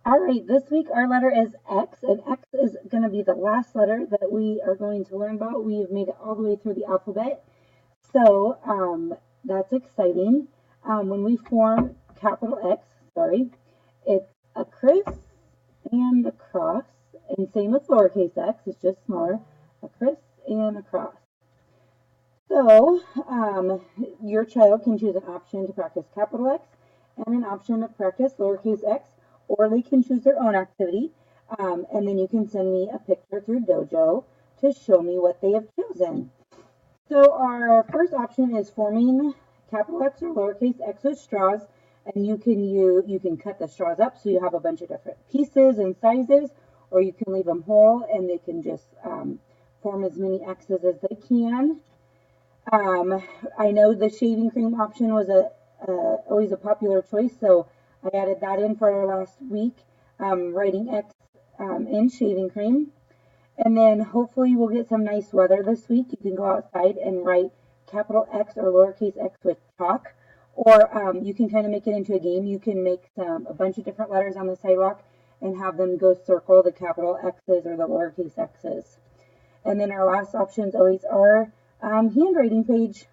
All right, this week our letter is X, and X is going to be the last letter that we are going to learn about. We've made it all the way through the alphabet, so that's exciting. When we form capital X, sorry, it's a criss and a cross, and same with lowercase x, it's just smaller, a criss and a cross. So your child can choose an option to practice capital X and an option to practice lowercase x, or they can choose their own activity. And then you can send me a picture through Dojo to show me what they have chosen. So our first option is forming capital X or lowercase x with straws, and you can cut the straws up so you have a bunch of different pieces and sizes, or you can leave them whole and they can just form as many X's as they can. I know the shaving cream option was always a popular choice, so I added that in for our last week, writing X in shaving cream. And then hopefully we'll get some nice weather this week. You can go outside and write capital X or lowercase x with chalk, or you can kind of make it into a game. You can make a bunch of different letters on the sidewalk and have them go circle the capital X's or the lowercase x's. And then our last options always are handwriting page.